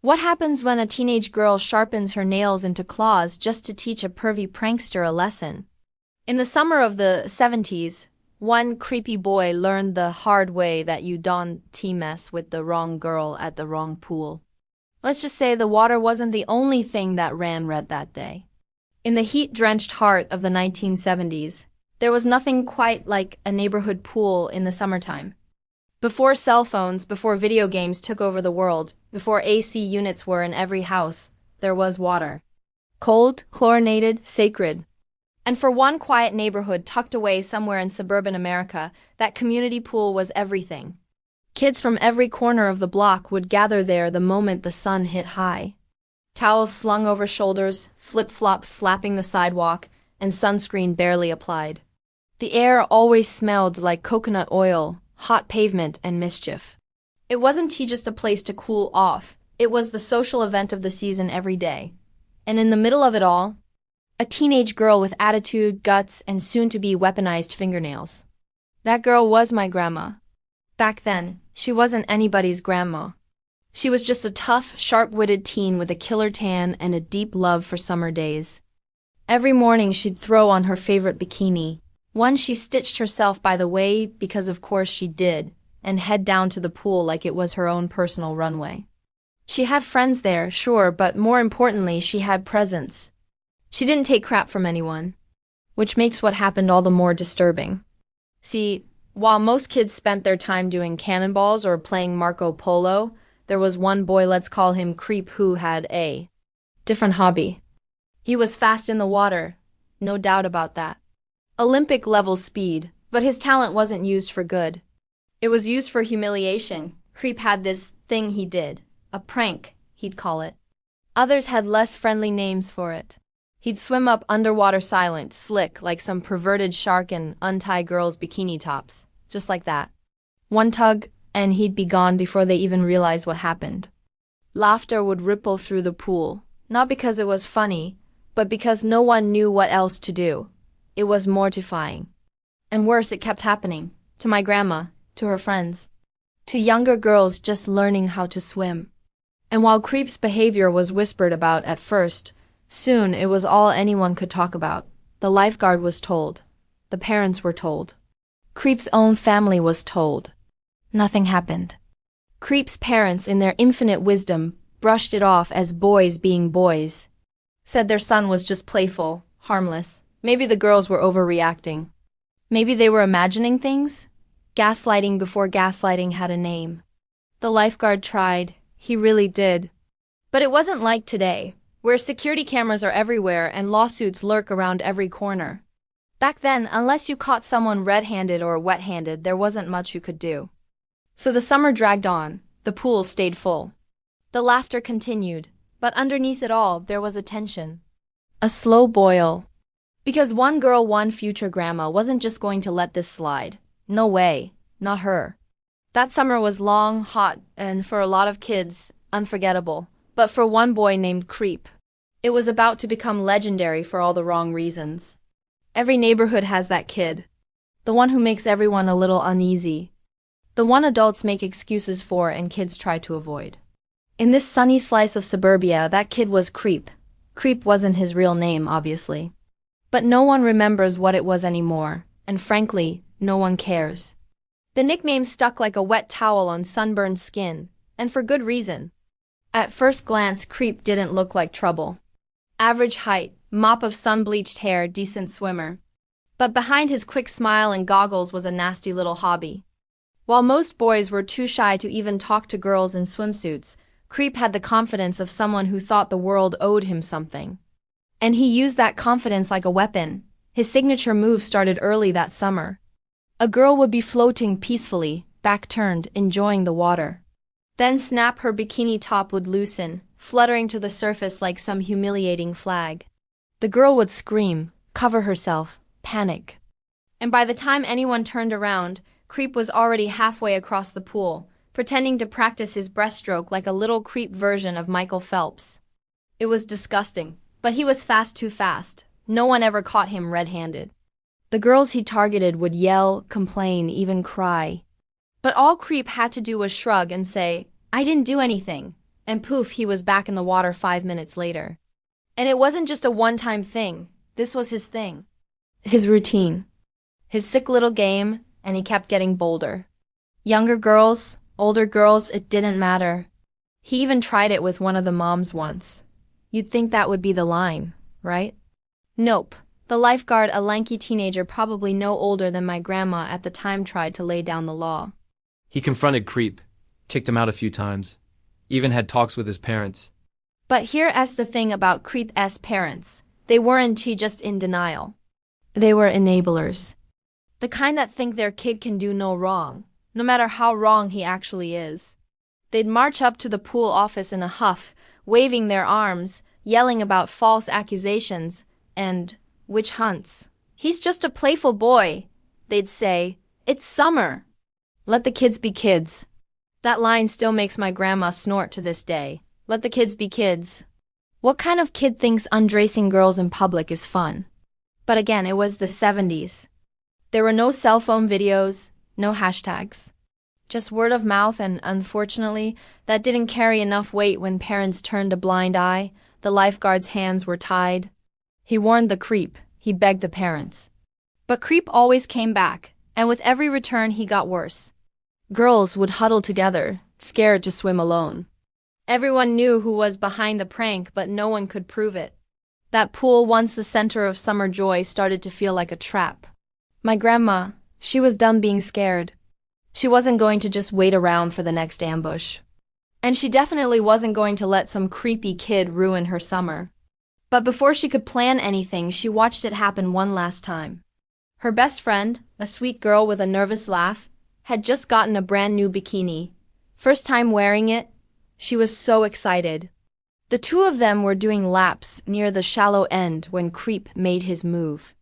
What happens when a teenage girl sharpens her nails into claws just to teach a pervy prankster a lesson? In the summer of the 70s, one creepy boy learned the hard way that you don't mess with the wrong girl at the wrong pool. Let's just say the water wasn't the only thing that ran red that day. In the heat-drenched heart of the 1970s, there was nothing quite like a neighborhood pool in the summertime. Before cell phones, before video games took over the world, before AC units were in every house, there was water. Cold, chlorinated, sacred. And for one quiet neighborhood tucked away somewhere in suburban America, that community pool was everything. Kids from every corner of the block would gather there the moment the sun hit high. Towels slung over shoulders, flip-flops slapping the sidewalk, and sunscreen barely applied. The air always smelled like coconut oil, hot pavement, and mischief. It wasn't just a place to cool off, it was the social event of the season every day. And in the middle of it all, a teenage girl with attitude, guts, and soon-to-be weaponized fingernails. That girl was my grandma. Back then, she wasn't anybody's grandma. She was just a tough, sharp-witted teen with a killer tan and a deep love for summer days. Every morning she'd throw on her favorite bikini, one she stitched herself by the way, because of course she did, and head down to the pool like it was her own personal runway. She had friends there, sure, but more importantly, she had presence. She didn't take crap from anyone, which makes what happened all the more disturbing. See, while most kids spent their time doing cannonballs or playing Marco Polo, there was one boy, let's call him Creep, who had a different hobby. He was fast in the water, no doubt about that. Olympic-level speed, but his talent wasn't used for good. It was used for humiliation. Creep had this thing he did, a prank, he'd call it. Others had less friendly names for it. He'd swim up underwater silent, slick, like some perverted shark and untie girls' bikini tops. Just like that. One tug, and he'd be gone before they even realized what happened. Laughter would ripple through the pool, not because it was funny, but because no one knew what else to do. It was mortifying. And worse, it kept happening. To my grandma, to her friends, to younger girls just learning how to swim. And while Creep's behavior was whispered about at first, soon it was all anyone could talk about. The lifeguard was told. The parents were told. Creep's own family was told. Nothing happened. Creep's parents, in their infinite wisdom, brushed it off as boys being boys. Said their son was just playful, harmless. Maybe the girls were overreacting. Maybe they were imagining things? Gaslighting before gaslighting had a name. The lifeguard tried. He really did. But it wasn't like today, where security cameras are everywhere and lawsuits lurk around every corner. Back then, unless you caught someone red-handed or wet-handed, there wasn't much you could do. So the summer dragged on. The pool stayed full. The laughter continued, but underneath it all, there was a tension. A slow boil. Because one girl, one future grandma, wasn't just going to let this slide. No way. Not her. That summer was long, hot, and for a lot of kids, unforgettable. But for one boy named Creep, it was about to become legendary for all the wrong reasons. Every neighborhood has that kid. The one who makes everyone a little uneasy. The one adults make excuses for and kids try to avoid. In this sunny slice of suburbia, that kid was Creep. Creep wasn't his real name, obviously. But no one remembers what it was anymore, and frankly, no one cares. The nickname stuck like a wet towel on sunburned skin, and for good reason. At first glance, Creep didn't look like trouble. Average height, mop of sun-bleached hair, decent swimmer. But behind his quick smile and goggles was a nasty little hobby. While most boys were too shy to even talk to girls in swimsuits, Creep had the confidence of someone who thought the world owed him something. And he used that confidence like a weapon. His signature move started early that summer. A girl would be floating peacefully, back turned, enjoying the water. Then snap, her bikini top would loosen, fluttering to the surface like some humiliating flag. The girl would scream, cover herself, panic. And by the time anyone turned around, Creep was already halfway across the pool, pretending to practice his breaststroke like a little creep version of Michael Phelps. It was disgusting. But he was fast, too fast. No one ever caught him red-handed. The girls he targeted would yell, complain, even cry. But all Creep had to do was shrug and say, "I didn't do anything," And poof, he was back in the water 5 minutes later. And it wasn't just a one-time thing. This was his thing. His routine. His sick little game, and he kept getting bolder. Younger girls, older girls, it didn't matter. He even tried it with one of the moms once. You'd think that would be the line, right? Nope. The lifeguard, a lanky teenager probably no older than my grandma at the time, tried to lay down the law. He confronted Creep, kicked him out a few times, even had talks with his parents. But here's the thing about Creep's parents. They weren't just in denial. They were enablers. The kind that think their kid can do no wrong, no matter how wrong he actually is. They'd march up to the pool office in a huff, waving their arms, yelling about false accusations and witch hunts. He's just a playful boy, they'd say. It's summer. Let the kids be kids. That line still makes my grandma snort to this day. Let the kids be kids. What kind of kid thinks undressing girls in public is fun? But again, it was the 70s. There were no cell phone videos, no hashtags. Just word of mouth, and unfortunately, that didn't carry enough weight when parents turned a blind eye. The lifeguard's hands were tied. He warned the Creep. He begged the parents. But Creep always came back, and with every return he got worse. Girls would huddle together, scared to swim alone. Everyone knew who was behind the prank, but no one could prove it. That pool, once the center of summer joy, started to feel like a trap. My grandma, she was done being scared. She wasn't going to just wait around for the next ambush. And she definitely wasn't going to let some creepy kid ruin her summer. But before she could plan anything, she watched it happen one last time. Her best friend, a sweet girl with a nervous laugh, had just gotten a brand new bikini. First time wearing it, she was so excited. The two of them were doing laps near the shallow end when Creep made his move.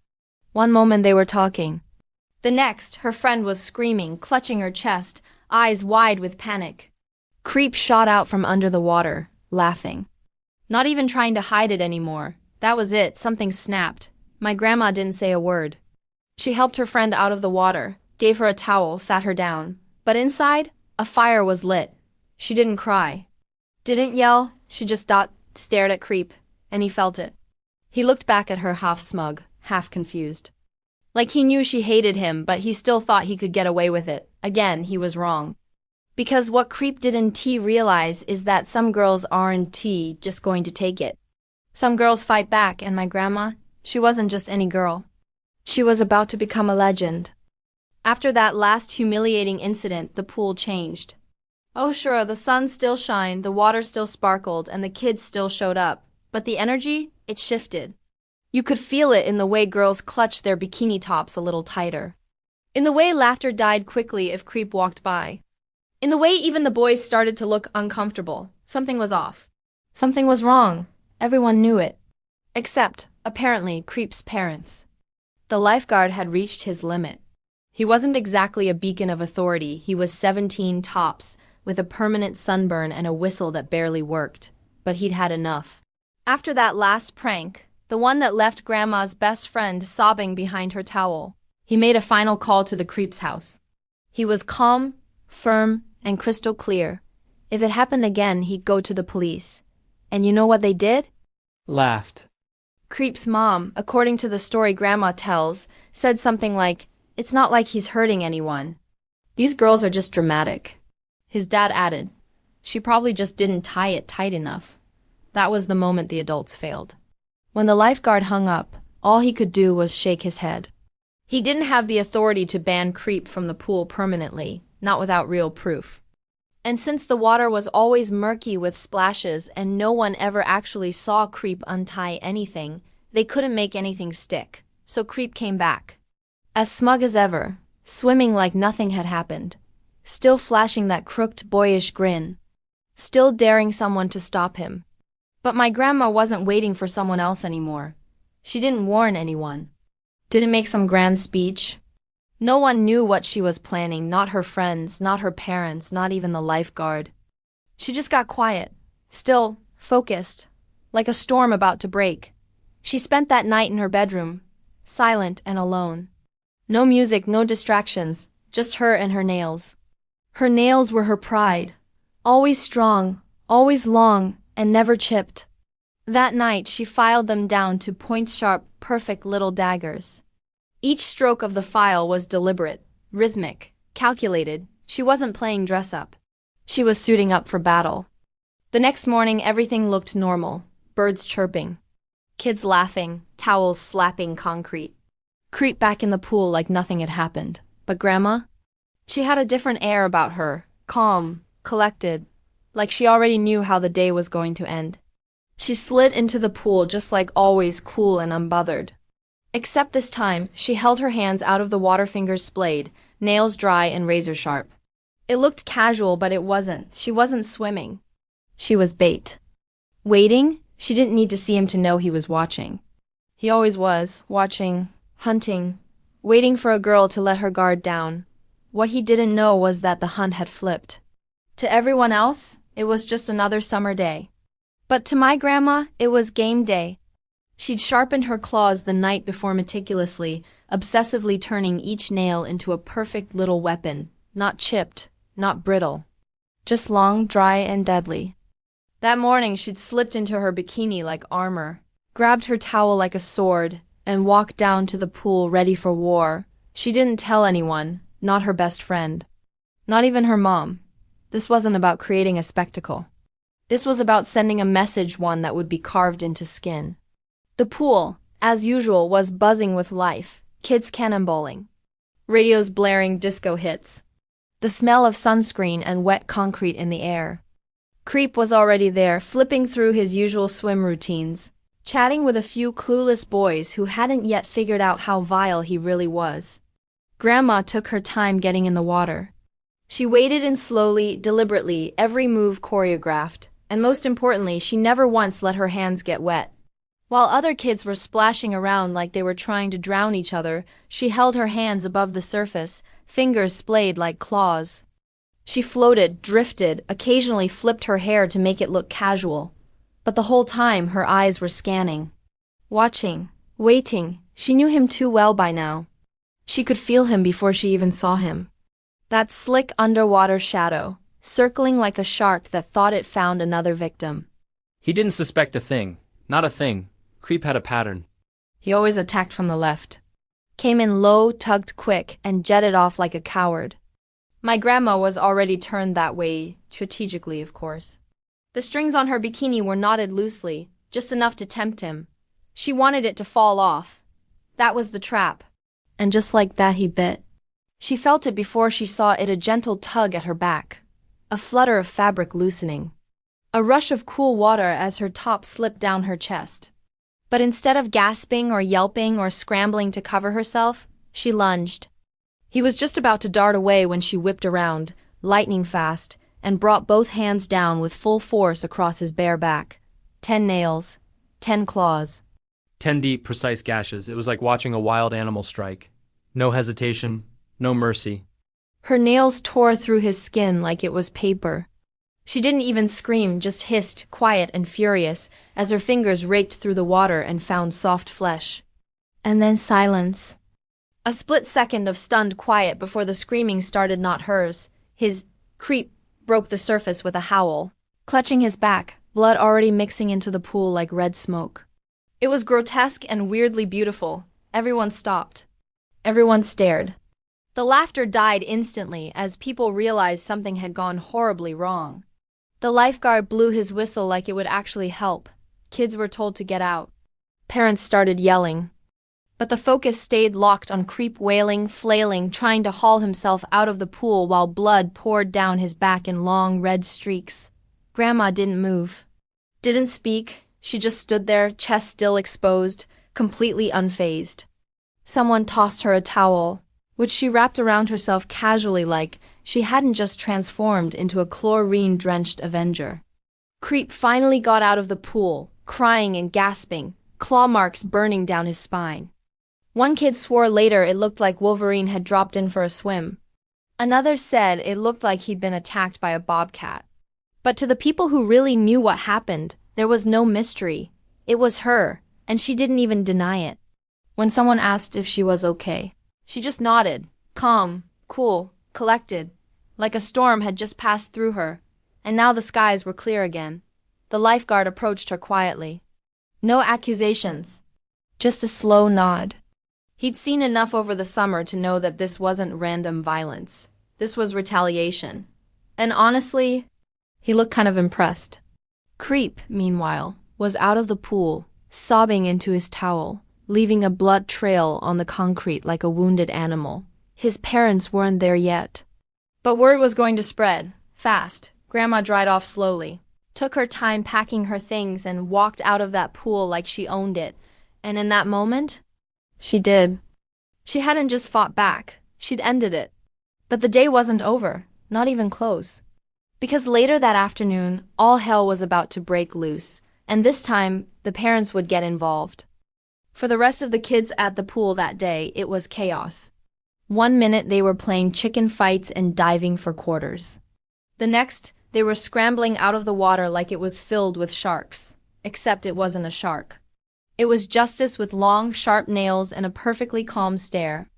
One moment they were talking. The next, her friend was screaming, clutching her chest, eyes wide with panic. Creep shot out from under the water, laughing. Not even trying to hide it anymore. That was it, something snapped. My grandma didn't say a word. She helped her friend out of the water, gave her a towel, sat her down. But inside, a fire was lit. She didn't cry. Didn't yell, she just stared at Creep, and he felt it. He looked back at her half smug, half confused. Like he knew she hated him, but he still thought he could get away with it. Again, he was wrong. Because what Creep didn't realize is that some girls aren't just going to take it. Some girls fight back, and my grandma, she wasn't just any girl. She was about to become a legend. After that last humiliating incident, the pool changed. Oh sure, the sun still shined, the water still sparkled, and the kids still showed up. But the energy, it shifted. You could feel it in the way girls clutched their bikini tops a little tighter. In the way laughter died quickly if Creep walked by. In the way even the boys started to look uncomfortable. Something was off. Something was wrong. Everyone knew it. Except, apparently, Creep's parents. The lifeguard had reached his limit. He wasn't exactly a beacon of authority. He was 17 tops, with a permanent sunburn and a whistle that barely worked. But he'd had enough. After that last prank, the one that left Grandma's best friend sobbing behind her towel, he made a final call to the Creep's house. He was calm, firm, and crystal clear. If it happened again, he'd go to the police. And you know what they did? Laughed. Creep's mom, according to the story Grandma tells, said something like, "It's not like he's hurting anyone. These girls are just dramatic." His dad added, "She probably just didn't tie it tight enough." That was the moment the adults failed. When the lifeguard hung up, all he could do was shake his head. He didn't have the authority to ban Creep from the pool permanently, not without real proof. And since the water was always murky with splashes and no one ever actually saw Creep untie anything, they couldn't make anything stick. So Creep came back. As smug as ever, swimming like nothing had happened. Still flashing that crooked boyish grin. Still daring someone to stop him. But my grandma wasn't waiting for someone else anymore. She didn't warn anyone. Didn't make some grand speech. No one knew what she was planning, not her friends, not her parents, not even the lifeguard. She just got quiet, still, focused, like a storm about to break. She spent that night in her bedroom, silent and alone. No music, no distractions, just her and her nails. Her nails were her pride, always strong, always long and never chipped. That night she filed them down to point-sharp, perfect little daggers. Each stroke of the file was deliberate, rhythmic, calculated. She wasn't playing dress-up. She was suiting up for battle. The next morning everything looked normal. Birds chirping. Kids laughing, towels slapping concrete. Creep back in the pool like nothing had happened. But Grandma? She had a different air about her, calm, collected, like she already knew how the day was going to end. She slid into the pool just like always, cool and unbothered. Except this time, she held her hands out of the water, fingers splayed, nails dry and razor sharp. It looked casual, but it wasn't. She wasn't swimming. She was bait. Waiting? She didn't need to see him to know he was watching. He always was, watching, hunting, waiting for a girl to let her guard down. What he didn't know was that the hunt had flipped. To everyone else, it was just another summer day. But to my grandma, it was game day. She'd sharpened her claws the night before meticulously, obsessively turning each nail into a perfect little weapon, not chipped, not brittle, just long, dry, and deadly. That morning she'd slipped into her bikini like armor, grabbed her towel like a sword, and walked down to the pool ready for war. She didn't tell anyone, not her best friend, not even her mom. This wasn't about creating a spectacle. This was about sending a message, one that would be carved into skin. The pool, as usual, was buzzing with life, kids cannonballing, radios blaring disco hits, the smell of sunscreen and wet concrete in the air. Creep was already there, flipping through his usual swim routines, chatting with a few clueless boys who hadn't yet figured out how vile he really was. Grandma took her time getting in the water. She waded in slowly, deliberately, every move choreographed, and most importantly, she never once let her hands get wet. While other kids were splashing around like they were trying to drown each other, she held her hands above the surface, fingers splayed like claws. She floated, drifted, occasionally flipped her hair to make it look casual. But the whole time, her eyes were scanning. Watching, waiting. She knew him too well by now. She could feel him before she even saw him. That slick underwater shadow, circling like a shark that thought it found another victim. He didn't suspect a thing. Not a thing. Creep had a pattern. He always attacked from the left. Came in low, tugged quick, and jetted off like a coward. My grandma was already turned that way, strategically, of course. The strings on her bikini were knotted loosely, just enough to tempt him. She wanted it to fall off. That was the trap. And just like that he bit. She felt it before she saw it, a gentle tug at her back. A flutter of fabric loosening. A rush of cool water as her top slipped down her chest. But instead of gasping or yelping or scrambling to cover herself, she lunged. He was just about to dart away when she whipped around, lightning fast, and brought both hands down with full force across his bare back. 10 nails, 10 claws. 10 deep, precise gashes. It was like watching a wild animal strike. No hesitation, no mercy. Her nails tore through his skin like it was paper. She didn't even scream, just hissed, quiet and furious, as her fingers raked through the water and found soft flesh. And then silence. A split second of stunned quiet before the screaming started, not hers. His Creep broke the surface with a howl, clutching his back, blood already mixing into the pool like red smoke. It was grotesque and weirdly beautiful. Everyone stopped. Everyone stared. The laughter died instantly as people realized something had gone horribly wrong. The lifeguard blew his whistle like it would actually help. Kids were told to get out. Parents started yelling. But the focus stayed locked on Creep, wailing, flailing, trying to haul himself out of the pool while blood poured down his back in long red streaks. Grandma didn't move. Didn't speak. She just stood there, chest still exposed, completely unfazed. Someone tossed her a towel, which she wrapped around herself casually like she hadn't just transformed into a chlorine-drenched Avenger. Creep finally got out of the pool, crying and gasping, claw marks burning down his spine. One kid swore later it looked like Wolverine had dropped in for a swim. Another said it looked like he'd been attacked by a bobcat. But to the people who really knew what happened, there was no mystery. It was her, and she didn't even deny it. When someone asked if she was okay, she just nodded, calm, cool, collected, like a storm had just passed through her. and now the skies were clear again. The lifeguard approached her quietly. No accusations. Just a slow nod. He'd seen enough over the summer to know that this wasn't random violence. This was retaliation. And honestly, he looked kind of impressed. Creep, meanwhile, was out of the pool, sobbing into his towel, leaving a blood trail on the concrete like a wounded animal. His parents weren't there yet. But word was going to spread, fast. Grandma dried off slowly, took her time packing her things and walked out of that pool like she owned it. And in that moment, she did. She hadn't just fought back, she'd ended it. But the day wasn't over, not even close. Because later that afternoon, all hell was about to break loose, and this time, the parents would get involved. For the rest of the kids at the pool that day, it was chaos. One minute they were playing chicken fights and diving for quarters. The next, they were scrambling out of the water like it was filled with sharks. Except it wasn't a shark. It was Justice with long, sharp nails and a perfectly calm stare.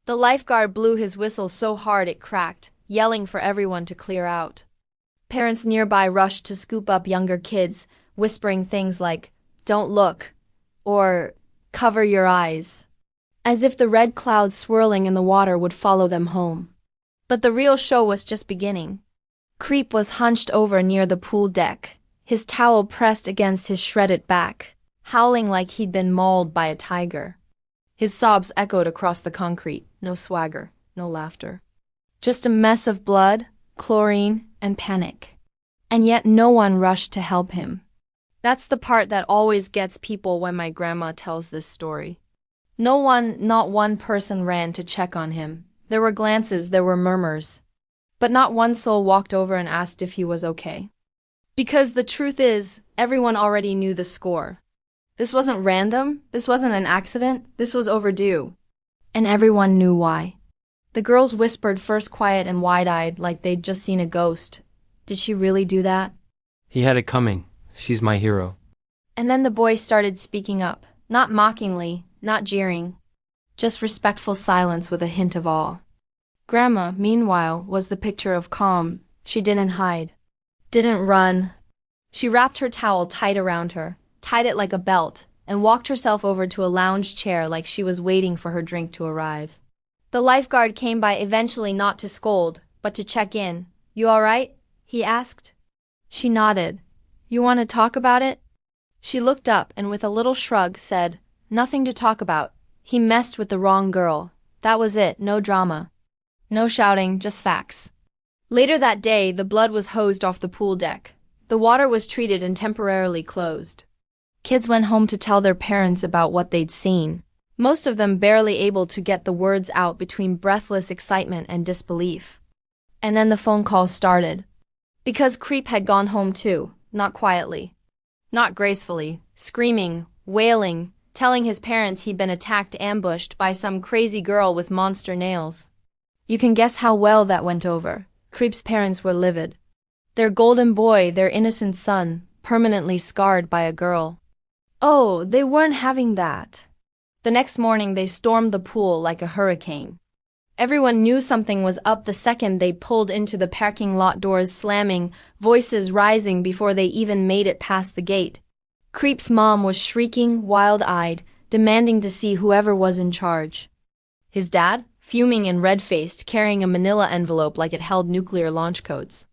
The lifeguard blew his whistle so hard it cracked, yelling for everyone to clear out. Parents nearby rushed to scoop up younger kids, whispering things like, "Don't look," or "Cover your eyes," as if the red clouds swirling in the water would follow them home. But the real show was just beginning. Creep was hunched over near the pool deck, his towel pressed against his shredded back, howling like he'd been mauled by a tiger. His sobs echoed across the concrete, no swagger, no laughter. Just a mess of blood, chlorine, and panic. And yet no one rushed to help him. That's the part that always gets people when my grandma tells this story. No one, not one person ran to check on him. There were glances, there were murmurs. But not one soul walked over and asked if he was okay. Because the truth is, everyone already knew the score. This wasn't random, this wasn't an accident, this was overdue. And everyone knew why. The girls whispered, first quiet and wide-eyed, like they'd just seen a ghost. Did she really do that? He had it coming. She's my hero. And then the boys started speaking up, not mockingly, not jeering. Just respectful silence with a hint of awe. Grandma, meanwhile, was the picture of calm. She didn't hide. Didn't run. She wrapped her towel tight around her, tied it like a belt, and walked herself over to a lounge chair like she was waiting for her drink to arrive. The lifeguard came by eventually, not to scold, but to check in. "You all right?" he asked. She nodded. "You want to talk about it?" She looked up and with a little shrug said, "Nothing to talk about. He messed with the wrong girl. That was it, no drama. No shouting, just facts." Later that day, the blood was hosed off the pool deck. The water was treated and temporarily closed. Kids went home to tell their parents about what they'd seen, most of them barely able to get the words out between breathless excitement and disbelief. And then the phone calls started. Because Creep had gone home too, not quietly, not gracefully, screaming, wailing, telling his parents he'd been attacked, ambushed by some crazy girl with monster nails. You can guess how well that went over. Creep's parents were livid. Their golden boy, their innocent son, permanently scarred by a girl. Oh, they weren't having that. The next morning they stormed the pool like a hurricane. Everyone knew something was up the second they pulled into the parking lot, doors slamming, voices rising before they even made it past the gate. Creep's mom was shrieking, wild-eyed, demanding to see whoever was in charge. His dad, fuming and red-faced, carrying a manila envelope like it held nuclear launch codes.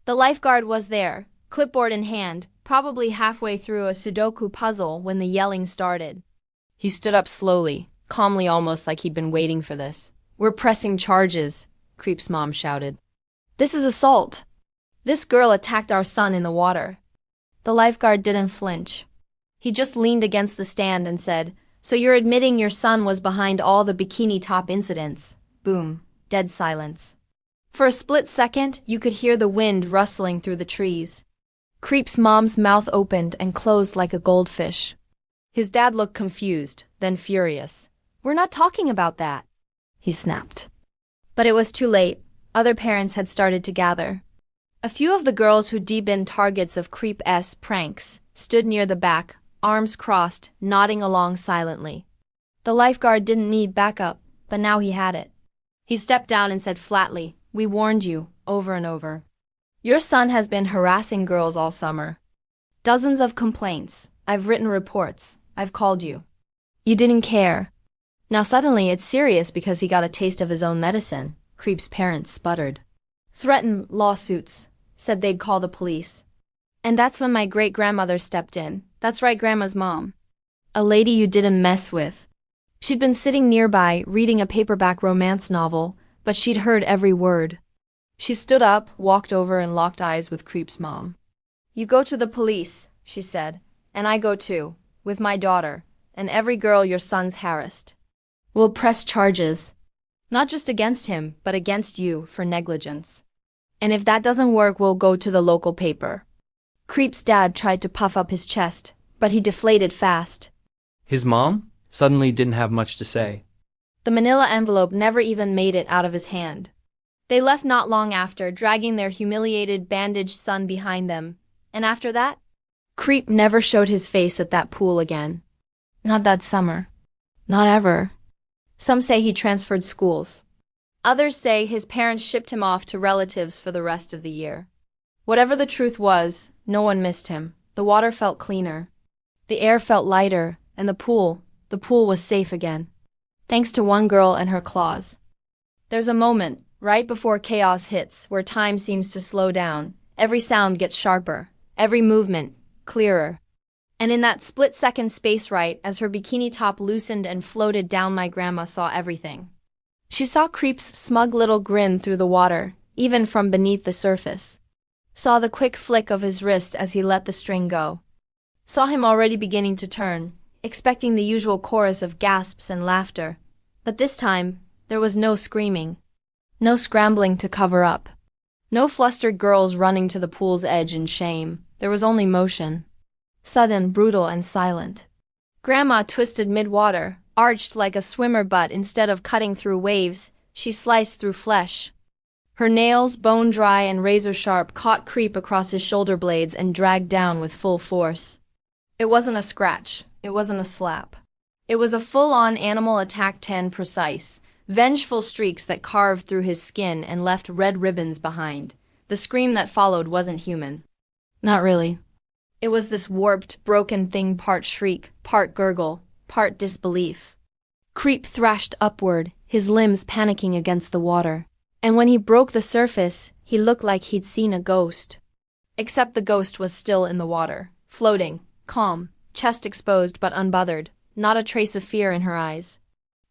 The lifeguard was there, clipboard in hand, probably halfway through a Sudoku puzzle when the yelling started. He stood up slowly, calmly, almost like he'd been waiting for this. "We're pressing charges," Creep's mom shouted. "This is assault. This girl attacked our son in the water." The lifeguard didn't flinch. He just leaned against the stand and said, "So you're admitting your son was behind all the bikini top incidents?" Boom. Dead silence. For a split second, you could hear the wind rustling through the trees. Creep's mom's mouth opened and closed like a goldfish. His dad looked confused, then furious. "We're not talking about that," he snapped. But it was too late. Other parents had started to gather. A few of the girls who'd been targets of Creep's pranks stood near the back, arms crossed, nodding along silently. The lifeguard didn't need backup, but now he had it. He stepped down and said flatly, "We warned you, over and over. Your son has been harassing girls all summer. Dozens of complaints. I've written reports. I've called you. You didn't care. Now suddenly it's serious because he got a taste of his own medicine. Creep's parents sputtered. Threatened lawsuits. Said they'd call the police. And that's when my great-grandmother stepped in. That's right, Grandma's mom. A lady you didn't mess with. She'd been sitting nearby, reading a paperback romance novel, but she'd heard every word. She stood up, walked over, and locked eyes with Creep's mom. You go to the police, she said, and I go too, with my daughter, and every girl your son's harassed. We'll press charges. Not just against him, but against you for negligence. And if that doesn't work, we'll go to the local paper. Creep's dad tried to puff up his chest, but he deflated fast. His mom suddenly didn't have much to say. The manila envelope never even made it out of his hand. They left not long after, dragging their humiliated, bandaged son behind them. And after that, Creep never showed his face at that pool again. Not that summer. Not ever. Some say he transferred schools. Others say his parents shipped him off to relatives for the rest of the year. Whatever the truth was, no one missed him. The water felt cleaner. The air felt lighter, and the pool was safe again. Thanks to one girl and her claws. There's a moment, right before chaos hits, where time seems to slow down. Every sound gets sharper. Every movement, clearer. And in that split-second space right, as her bikini top loosened and floated down, my grandma saw everything. She saw Creep's smug little grin through the water, even from beneath the surface. Saw the quick flick of his wrist as he let the string go. Saw him already beginning to turn, expecting the usual chorus of gasps and laughter. But this time, there was no screaming. No scrambling to cover up. No flustered girls running to the pool's edge in shame. There was only motion. Sudden, brutal, and silent. Grandma twisted mid-water, arched like a swimmer, but instead of cutting through waves, she sliced through flesh. Her nails, bone-dry and razor-sharp, caught Creep across his shoulder blades and dragged down with full force. It wasn't a scratch. It wasn't a slap. It was a full-on animal attack, 10 precise, vengeful streaks that carved through his skin and left red ribbons behind. The scream that followed wasn't human. Not really. It was this warped, broken thing, part shriek, part gurgle, part disbelief. Creep thrashed upward, his limbs panicking against the water. And when he broke the surface, he looked like he'd seen a ghost. Except the ghost was still in the water, floating, calm, chest exposed but unbothered, not a trace of fear in her eyes.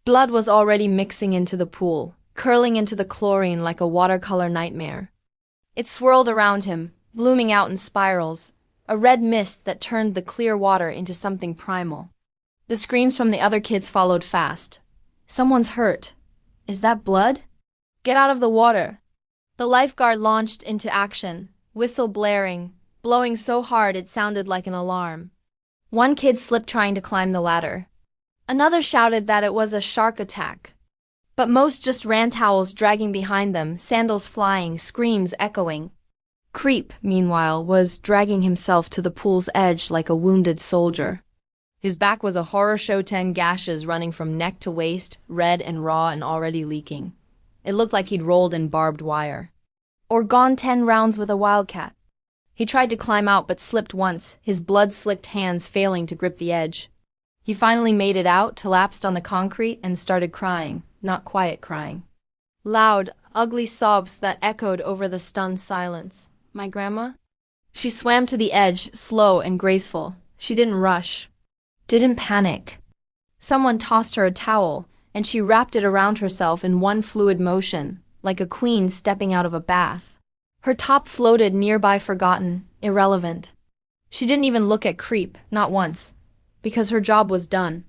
Blood was already mixing into the pool, curling into the chlorine like a watercolor nightmare. It swirled around him, blooming out in spirals, a red mist that turned the clear water into something primal. The screams from the other kids followed fast. Someone's hurt. Is that blood? Get out of the water. The lifeguard launched into action, whistle blaring, blowing so hard it sounded like an alarm. One kid slipped trying to climb the ladder. Another shouted that it was a shark attack. But most just ran, towels dragging behind them, sandals flying, screams echoing. Creep, meanwhile, was dragging himself to the pool's edge like a wounded soldier. His back was a horror show, 10 gashes running from neck to waist, red and raw and already leaking. It looked like he'd rolled in barbed wire. Or gone 10 rounds with a wildcat. He tried to climb out but slipped once, his blood-slicked hands failing to grip the edge. He finally made it out, collapsed on the concrete, and started crying, not quiet crying. Loud, ugly sobs that echoed over the stunned silence. My grandma? She swam to the edge, slow and graceful. She didn't rush. Didn't panic. Someone tossed her a towel, and she wrapped it around herself in one fluid motion, like a queen stepping out of a bath. Her top floated nearby, forgotten, irrelevant. She didn't even look at Creep, not once, because her job was done.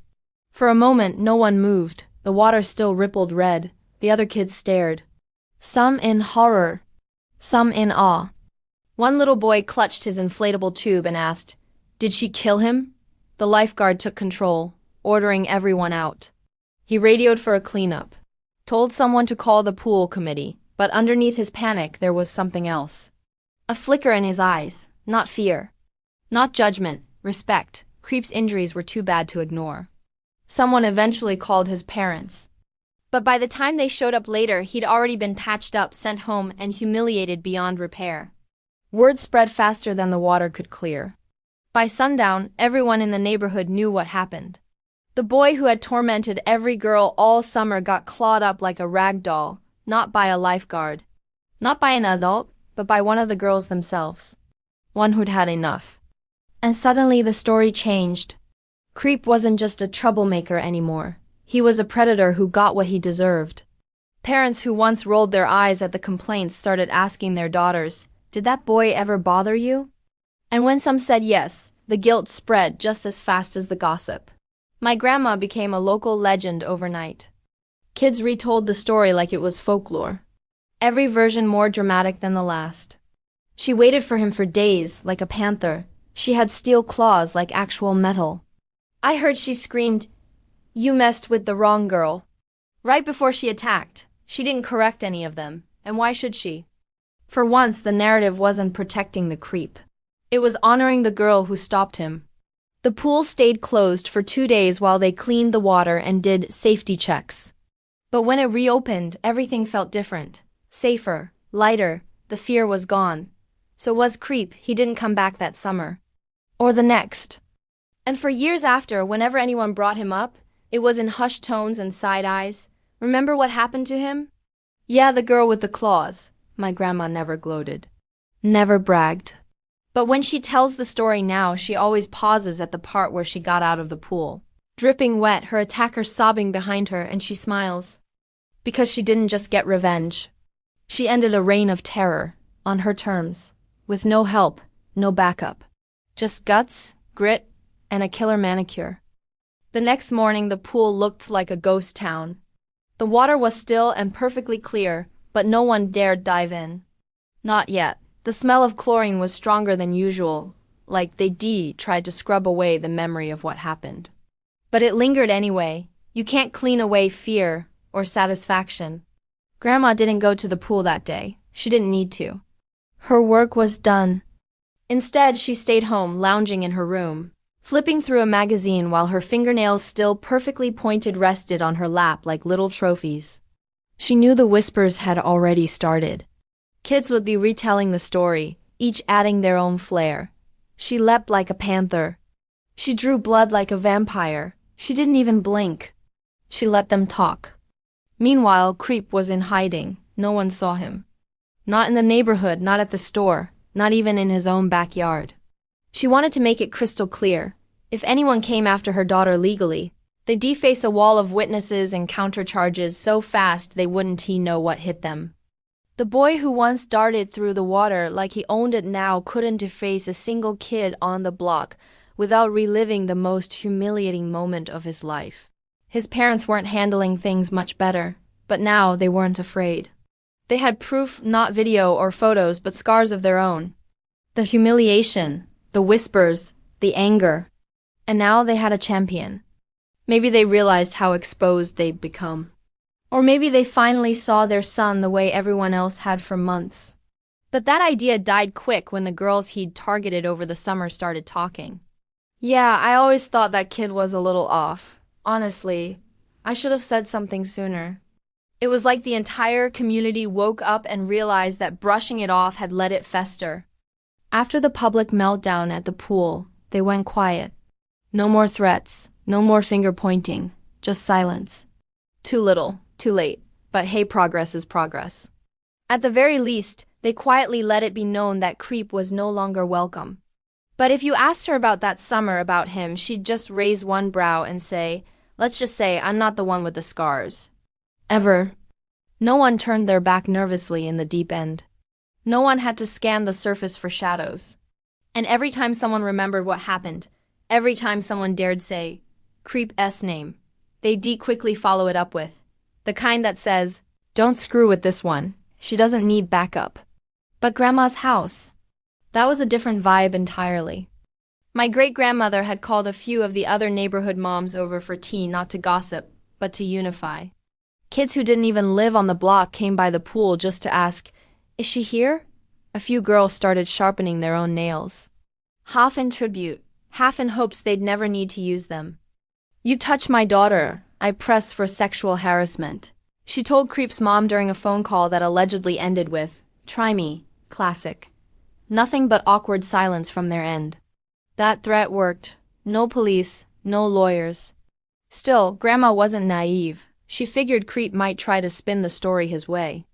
For a moment, no one moved. The water still rippled red. The other kids stared. Some in horror, some in awe. One little boy clutched his inflatable tube and asked, "Did she kill him?" The lifeguard took control, ordering everyone out. He radioed for a cleanup, told someone to call the pool committee, but underneath his panic there was something else. A flicker in his eyes, not fear. Not judgment, respect. Creep's injuries were too bad to ignore. Someone eventually called his parents. But by the time they showed up later, he'd already been patched up, sent home, and humiliated beyond repair. Word spread faster than the water could clear. By sundown, everyone in the neighborhood knew what happened. The boy who had tormented every girl all summer got clawed up like a rag doll, not by a lifeguard, not by an adult, but by one of the girls themselves. One who'd had enough. And suddenly the story changed. Creep wasn't just a troublemaker anymore. He was a predator who got what he deserved. Parents who once rolled their eyes at the complaints started asking their daughters, "Did that boy ever bother you?" And when some said yes, the guilt spread just as fast as the gossip. My grandma became a local legend overnight. Kids retold the story like it was folklore. Every version more dramatic than the last. She waited for him for days, like a panther. She had steel claws like actual metal. I heard she screamed, "You messed with the wrong girl." Right before she attacked. She didn't correct any of them, and why should she? For once, the narrative wasn't protecting the creep. It was honoring the girl who stopped him. The pool stayed closed for 2 days while they cleaned the water and did safety checks. But when it reopened, everything felt different. Safer, lighter, the fear was gone. So was Creep. He didn't come back that summer. Or the next. And for years after, whenever anyone brought him up, it was in hushed tones and side eyes. "Remember what happened to him?" "Yeah, the girl with the claws." My grandma never gloated. Never bragged. But when she tells the story now, she always pauses at the part where she got out of the pool. Dripping wet, her attacker sobbing behind her, and she smiles. Because she didn't just get revenge. She ended a reign of terror, on her terms, with no help, no backup. Just guts, grit, and a killer manicure. The next morning, the pool looked like a ghost town. The water was still and perfectly clear, but no one dared dive in. Not yet. The smell of chlorine was stronger than usual, like they tried to scrub away the memory of what happened. But it lingered anyway. You can't clean away fear or satisfaction. Grandma didn't go to the pool that day. She didn't need to. Her work was done. Instead, she stayed home, lounging in her room, flipping through a magazine while her fingernails still perfectly pointed rested on her lap like little trophies. She knew the whispers had already started. Kids would be retelling the story, each adding their own flair. She leapt like a panther. She drew blood like a vampire. She didn't even blink. She let them talk. Meanwhile, Creep was in hiding. No one saw him. Not in the neighborhood, not at the store, not even in his own backyard. She wanted to make it crystal clear. If anyone came after her daughter legally, they'd deface a wall of witnesses and countercharges so fast they wouldn't know what hit them. The boy who once darted through the water like he owned it now couldn't deface a single kid on the block without reliving the most humiliating moment of his life. His parents weren't handling things much better, but now they weren't afraid. They had proof, not video or photos, but scars of their own. The humiliation, the whispers, the anger. And now they had a champion. Maybe they realized how exposed they'd become. Or maybe they finally saw their son the way everyone else had for months. But that idea died quick when the girls he'd targeted over the summer started talking. "Yeah, I always thought that kid was a little off. Honestly, I should have said something sooner." It was like the entire community woke up and realized that brushing it off had let it fester. After the public meltdown at the pool, they went quiet. No more threats, no more finger pointing, just silence. Too little, too late, but hey, progress is progress. At the very least, they quietly let it be known that Creep was no longer welcome. But if you asked her about that summer about him, she'd just raise one brow and say, "Let's just say I'm not the one with the scars." Ever. No one turned their back nervously in the deep end. No one had to scan the surface for shadows. And every time someone remembered what happened, every time someone dared say, "Creep's name," they'd quickly follow it up with, the kind that says, "Don't screw with this one. She doesn't need backup." But Grandma's house. That was a different vibe entirely. My great-grandmother had called a few of the other neighborhood moms over for tea, not to gossip, but to unify. Kids who didn't even live on the block came by the pool just to ask, "Is she here?" A few girls started sharpening their own nails. Half in tribute, half in hopes they'd never need to use them. "You touch my daughter, I press for sexual harassment," she told Creep's mom during a phone call that allegedly ended with, "Try me, classic." Nothing but awkward silence from their end. That threat worked. No police, no lawyers. Still, Grandma wasn't naive. She figured Creep might try to spin the story his way.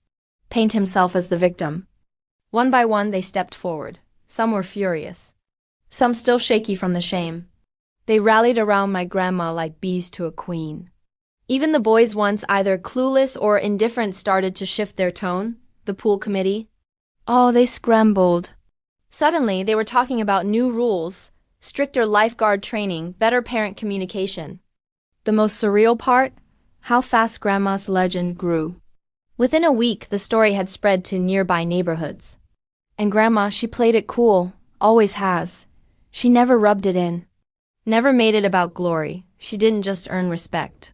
Paint himself as the victim. One by one they stepped forward. Some were furious. Some still shaky from the shame. They rallied around my grandma like bees to a queen. Even the boys, once either clueless or indifferent, started to shift their tone. The pool committee. Oh, they scrambled. Suddenly, they were talking about new rules, stricter lifeguard training, better parent communication. The most surreal part? How fast Grandma's legend grew. Within a week, the story had spread to nearby neighborhoods. And Grandma, she played it cool, always has. She never rubbed it in. Never made it about glory. She didn't just earn respect.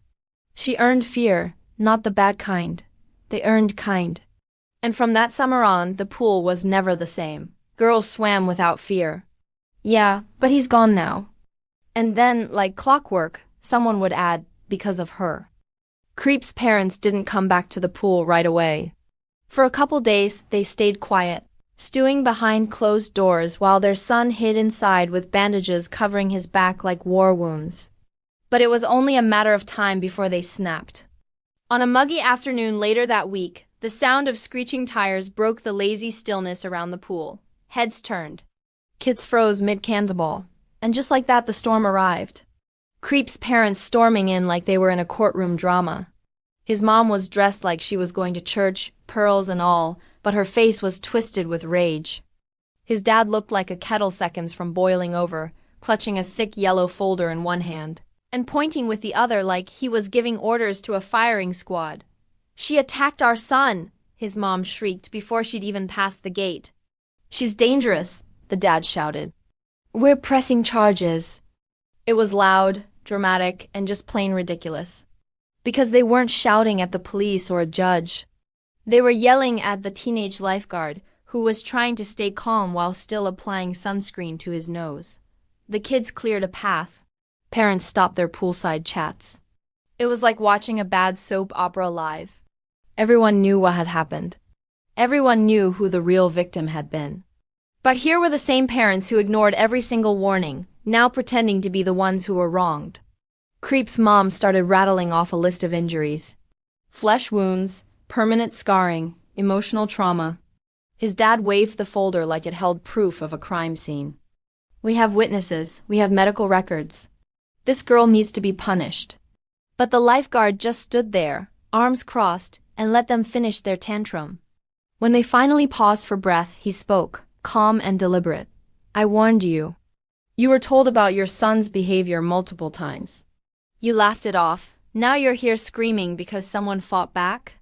She earned fear, not the bad kind. They earned kind. And from that summer on, the pool was never the same. Girls swam without fear. Yeah, but he's gone now. And then, like clockwork, someone would add, because of her. Creep's parents didn't come back to the pool right away. For a couple days, they stayed quiet, stewing behind closed doors while their son hid inside with bandages covering his back like war wounds. But it was only a matter of time before they snapped. On a muggy afternoon later that week, the sound of screeching tires broke the lazy stillness around the pool. Heads turned. Kids froze mid-cannonball. And just like that, the storm arrived. Creep's parents storming in like they were in a courtroom drama. His mom was dressed like she was going to church, pearls and all, but her face was twisted with rage. His dad looked like a kettle seconds from boiling over, clutching a thick yellow folder in one hand, and pointing with the other like he was giving orders to a firing squad. She attacked our son, his mom shrieked before she'd even passed the gate. She's dangerous, the dad shouted. We're pressing charges. It was loud, dramatic, and just plain ridiculous. Because they weren't shouting at the police or a judge. They were yelling at the teenage lifeguard, who was trying to stay calm while still applying sunscreen to his nose. The kids cleared a path. Parents stopped their poolside chats. It was like watching a bad soap opera live. Everyone knew what had happened. Everyone knew who the real victim had been. But here were the same parents who ignored every single warning, now pretending to be the ones who were wronged. Creep's mom started rattling off a list of injuries. Flesh wounds, permanent scarring, emotional trauma. His dad waved the folder like it held proof of a crime scene. We have witnesses, we have medical records. This girl needs to be punished. But the lifeguard just stood there, arms crossed, and let them finish their tantrum. When they finally paused for breath, he spoke, calm and deliberate. I warned you. You were told about your son's behavior multiple times. You laughed it off. Now you're here screaming because someone fought back?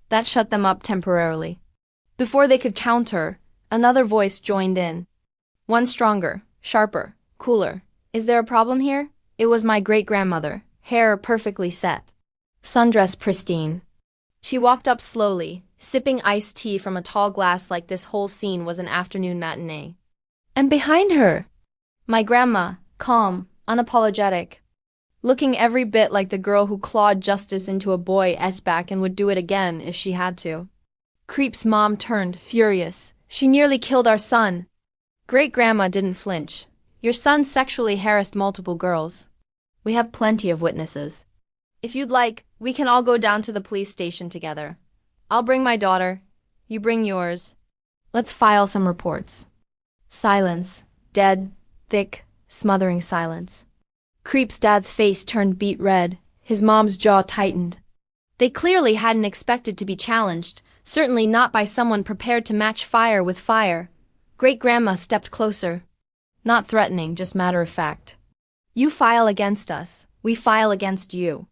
That shut them up temporarily. Before they could counter, another voice joined in. One stronger, sharper, cooler. Is there a problem here? It was my great-grandmother, hair perfectly set. Sundress pristine. She walked up slowly, sipping iced tea from a tall glass like this whole scene was an afternoon matinee. And behind her, my grandma, calm, unapologetic, looking every bit like the girl who clawed justice into a boy's back and would do it again if she had to. Creep's mom turned, furious. She nearly killed our son. Great-grandma didn't flinch. Your son sexually harassed multiple girls. We have plenty of witnesses. If you'd like, we can all go down to the police station together. I'll bring my daughter. You bring yours. Let's file some reports. Silence. Dead, thick, smothering silence. Creep's dad's face turned beet red. His mom's jaw tightened. They clearly hadn't expected to be challenged, certainly not by someone prepared to match fire with fire. Great-grandma stepped closer. Not threatening, just matter of fact. You file against us, we file against you.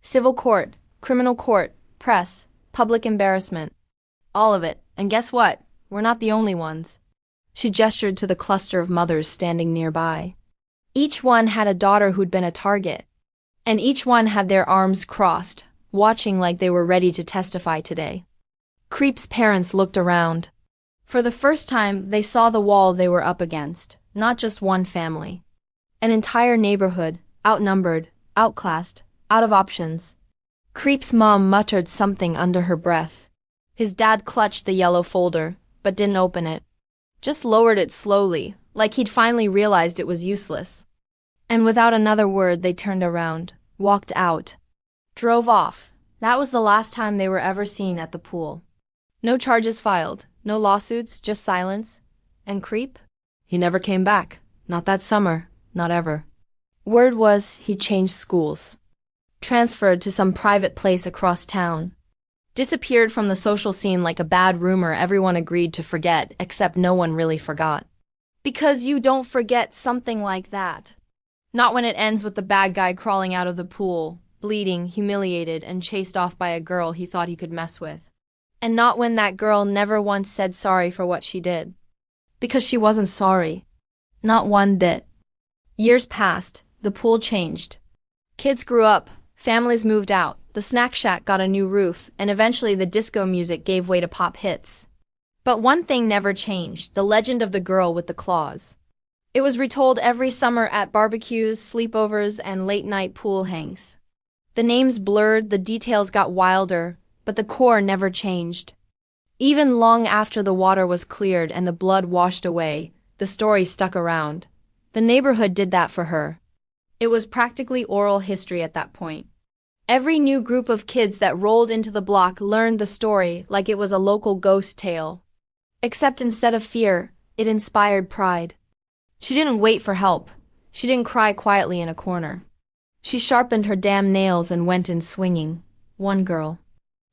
Civil court, criminal court, press, public embarrassment. All of it, and guess what? We're not the only ones. She gestured to the cluster of mothers standing nearby. Each one had a daughter who'd been a target. And each one had their arms crossed, watching like they were ready to testify today. Creep's parents looked around. For the first time, they saw the wall they were up against, not just one family. An entire neighborhood, outnumbered, outclassed, out of options. Creep's mom muttered something under her breath. His dad clutched the yellow folder, but didn't open it. just lowered it slowly, like he'd finally realized it was useless. And without another word, they turned around, walked out, drove off. That was the last time they were ever seen at the pool. No charges filed, no lawsuits, just silence. And Creep? He never came back. Not that summer, not ever. Word was he changed schools. Transferred to some private place across town. Disappeared from the social scene like a bad rumor everyone agreed to forget, except no one really forgot. Because you don't forget something like that. Not when it ends with the bad guy crawling out of the pool, bleeding, humiliated, and chased off by a girl he thought he could mess with. And not when that girl never once said sorry for what she did. Because she wasn't sorry. Not one bit. Years passed, the pool changed. Kids grew up, families moved out, the snack shack got a new roof, and eventually the disco music gave way to pop hits. But one thing never changed, the legend of the girl with the claws. It was retold every summer at barbecues, sleepovers, and late-night pool hangs. The names blurred, the details got wilder, but the core never changed. Even long after the water was cleared and the blood washed away, the story stuck around. The neighborhood did that for her. It was practically oral history at that point. Every new group of kids that rolled into the block learned the story like it was a local ghost tale. Except instead of fear, it inspired pride. She didn't wait for help. She didn't cry quietly in a corner. She sharpened her damn nails and went in swinging. One girl.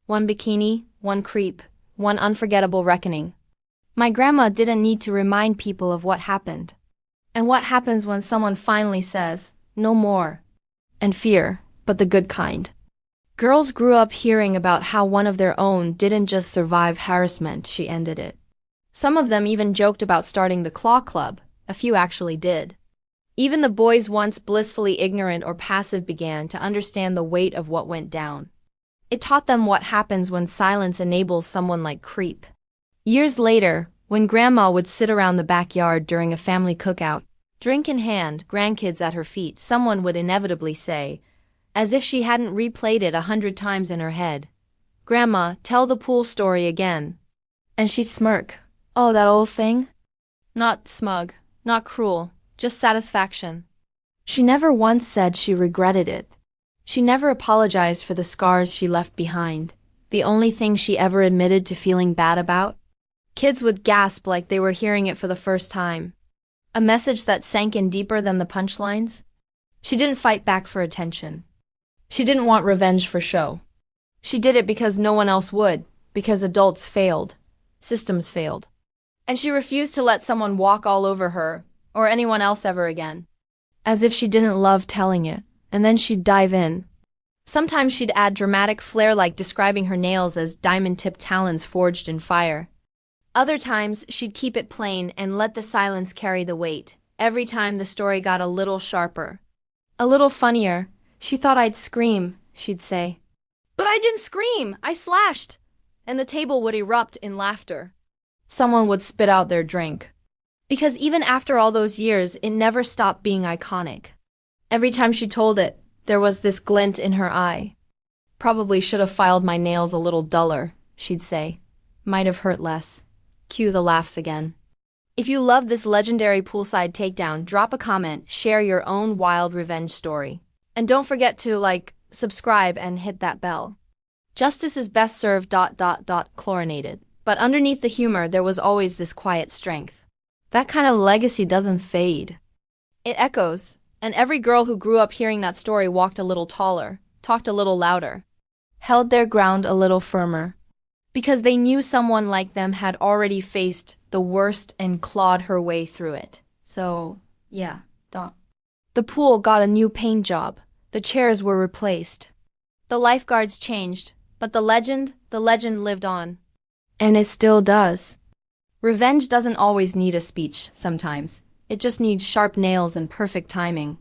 One bikini, one creep, one unforgettable reckoning. My grandma didn't need to remind people of what happened. And what happens when someone finally says, no more. And fear, but the good kind. Girls grew up hearing about how one of their own didn't just survive harassment, she ended it. Some of them even joked about starting the Claw Club. A few actually did. Even the boys once blissfully ignorant or passive began to understand the weight of what went down. It taught them what happens when silence enables someone like Creep. Years later, when Grandma would sit around the backyard during a family cookout, drink in hand, grandkids at her feet, someone would inevitably say, as if she hadn't replayed it 100 times in her head, "Grandma, tell the pool story again." And she'd smirk. "Oh, that old thing?" Not smug, not cruel, just satisfaction. She never once said she regretted it. She never apologized for the scars she left behind. The only thing she ever admitted to feeling bad about? Kids would gasp like they were hearing it for the first time. A message that sank in deeper than the punchlines? She didn't fight back for attention. She didn't want revenge for show. She did it because no one else would, because adults failed. Systems failed. And she refused to let someone walk all over her, or anyone else ever again. As if she didn't love telling it, and then she'd dive in. Sometimes she'd add dramatic flair like describing her nails as diamond-tipped talons forged in fire. Other times, she'd keep it plain and let the silence carry the weight. Every time the story got a little sharper. A little funnier. She thought I'd scream, she'd say. But I didn't scream! I slashed! And the table would erupt in laughter. Someone would spit out their drink. Because even after all those years, it never stopped being iconic. Every time she told it, there was this glint in her eye. Probably should have filed my nails a little duller, she'd say. Might have hurt less. Cue the laughs again. If you love this legendary poolside takedown, drop a comment, share your own wild revenge story. And don't forget to subscribe and hit that bell. Justice is best served ... chlorinated. But underneath the humor, there was always this quiet strength. That kind of legacy doesn't fade. It echoes, and every girl who grew up hearing that story walked a little taller, talked a little louder, held their ground a little firmer. Because they knew someone like them had already faced the worst and clawed her way through it. So, yeah, The pool got a new paint job. The chairs were replaced. The lifeguards changed, but the legend lived on. And it still does. Revenge doesn't always need a speech, sometimes. It just needs sharp nails and perfect timing.